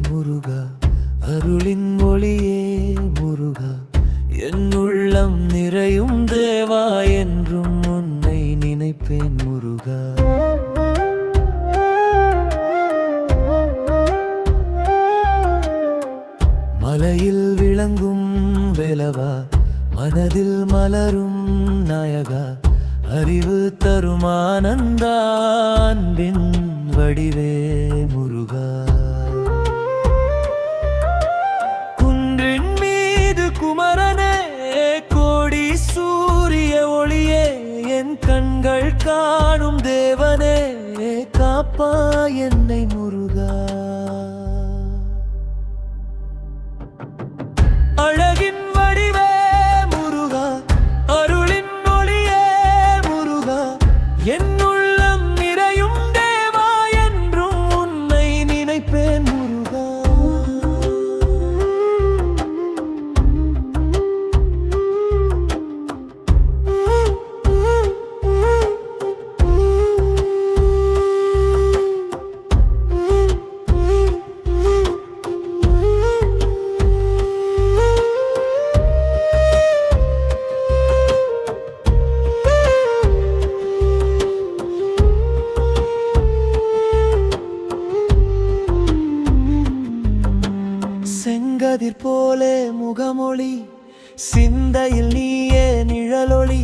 முருகா, அருளின் ஒளியே முருகா, என் உள்ளம் நிறையும் தேவா, என்றும் உன்னை நினைப்பேன் முருகா. மலையில் விளங்கும் வேலவா, மனதில் மலரும் நாயகா, அறிவு தரும் ஆனந்தா, அன்பின் வடிவே முருகா. குன்றின் மீது குமரனே, கோடி சூரிய ஒளியே, என் கண்கள் காணும் தேவனே, காப்பா என்னை முருகா. அழகின் வடிவே முருகா, அருளின் ஒளியே முருகா, என் உள்ளம் நிறையும் தேவா, என்றும் உன்னை நினைப்பேன் முருகா. செங்கதிர் போலே முகமொழி, சிந்தையில் நீயே நிழலொளி,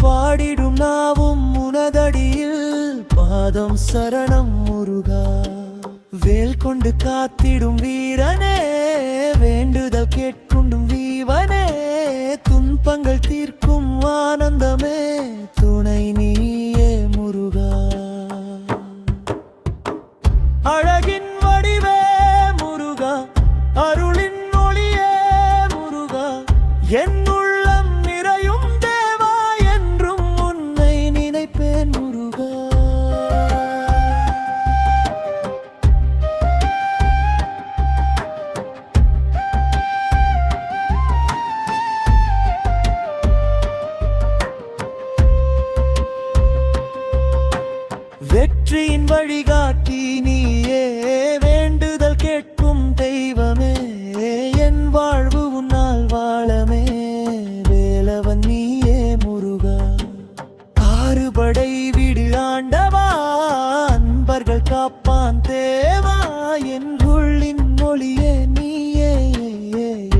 பாடிடும் நாவும் உனதடியில், பாதம் சரணம் முருகா. வேல் கொண்டு காத்திடும் வீரனே, வேண்டுதல் கேட்குண்டும் வீவனே, துன்பங்கள் தீர்க்கும் ஆனந்தமே, துணை நீயே முருகா. அழகின் வடிவே முருகா, அருளின் ஒளியே முருகா, என் உள்ளம் நிறையும் தேவா, என்றும் உன்னை நினைப்பேன் முருகா. வெற்றியின் வழிகாட்டி நீயே, வேண்டுதல் கேட்கும் தெய்வமே, என் வாழ்வு உன்னால் வாழமே, வேலவன் நீயே முருகா. ஆறுபடை வீடு ஆண்டவா, அன்பர்கள் காப்பான் தேவா, என் உள்ளின் மொழியே நீயே,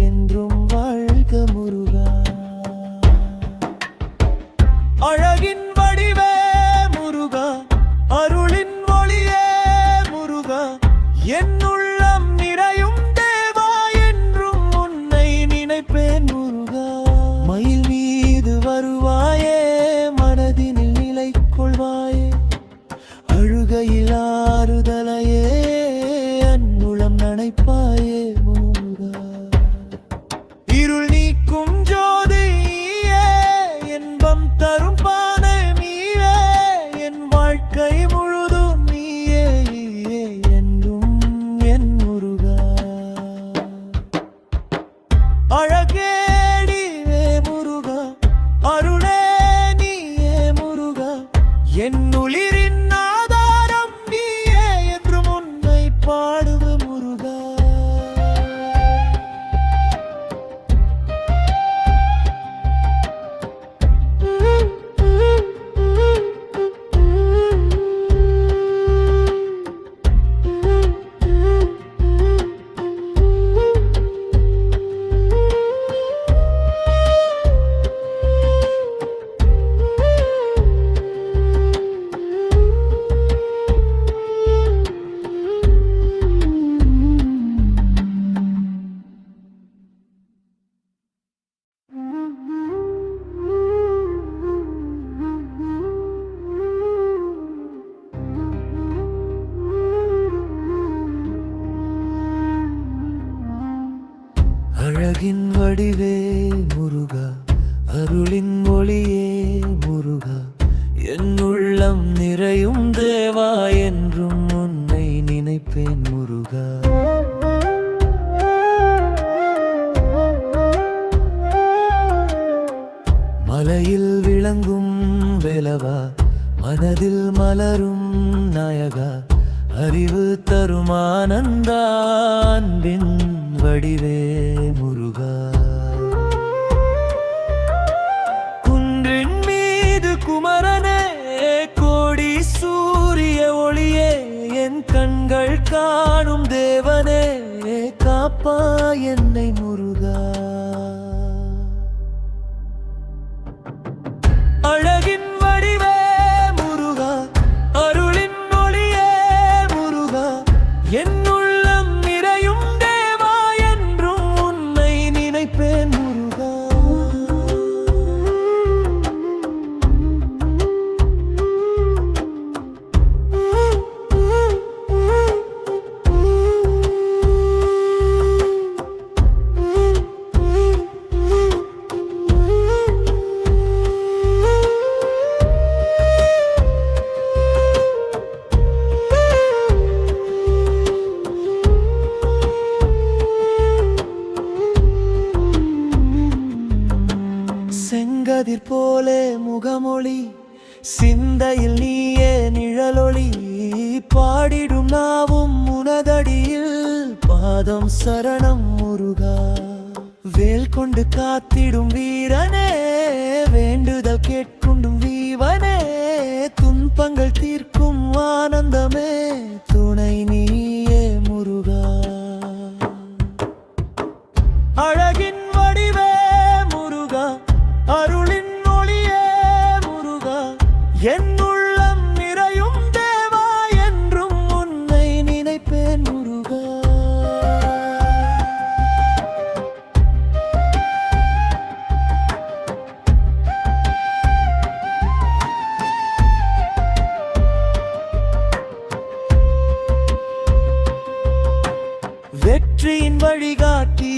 என்றும் வாழ்க முருகா. அழகின் வடிவே முருகா, அருளின் ஒளியே முருகா, என் உள்ளம் நிறையும் தேவா, என்றும் உன்னை நினைப்பேன் முருகா. மயில் மீது வருவாயே, மனதினில் நிலை கொள்வாயே, அழுகையில் ஆறுதலையே, அன்னுளம் நனைப்பாயே முருகா. இருள் நீக்கும் ஜோதியே, இன்பம் தரும் பானை நீயே, என் வாழ்க்கை முழுதும் நீயே, என்றும் என் முருகா. அழகேடிவே முருகா, அருளே நீயே முருகா, என் உயிரின் ஆதாரம் நீயே, என்றும் உன்னை பாடுவ முருகா. அழகின் வடிவே முருகா, அருளின் ஒளியே முருகா, என் உள்ளம் நிறையும் தேவா, என்றும் உன்னை நினைப்பேன் முருகா. மலையில் விளங்கும் வேலவா, மனதில் மலரும் நாயகா, அறிவு தரும் ஆனந்த அன்பின் வடிவே முருகா. குன்றின் மீது குமரனே, கோடி சூரிய ஒளியே, என் கண்கள் காணும் தேவனே, காப்பா என்னை முருகா. அழகின் வடிவே முருகா, அருளின் ஒளியே முருகா, என் உள்ளம் நிறையும் தேவா, என்றும் உன்னை நினைப்பேன் முருகா. செங்கதிர் போலே முகமொழி, சிந்தையில் நீயே நிழலொளி, பாடிடும் நாவும் உனதடியில் பாதம் சரணம் முருகா. வேல் கொண்டு காத்திடும் வீரனே, வேண்டுதல் கேட்குண்டும் வீவனே, துன்பங்கள் தீர்க்கும் ஆனந்தமே, துணை நீயே முருகா. அழகின் வடிவே முருகா, அருளின் ஒளியே முருகா, என் உள்ளம் நிறையும் தேவா, என்றும் உன்னை நினைப்பேன் முருகா. வெற்றியின் வழிகாட்டி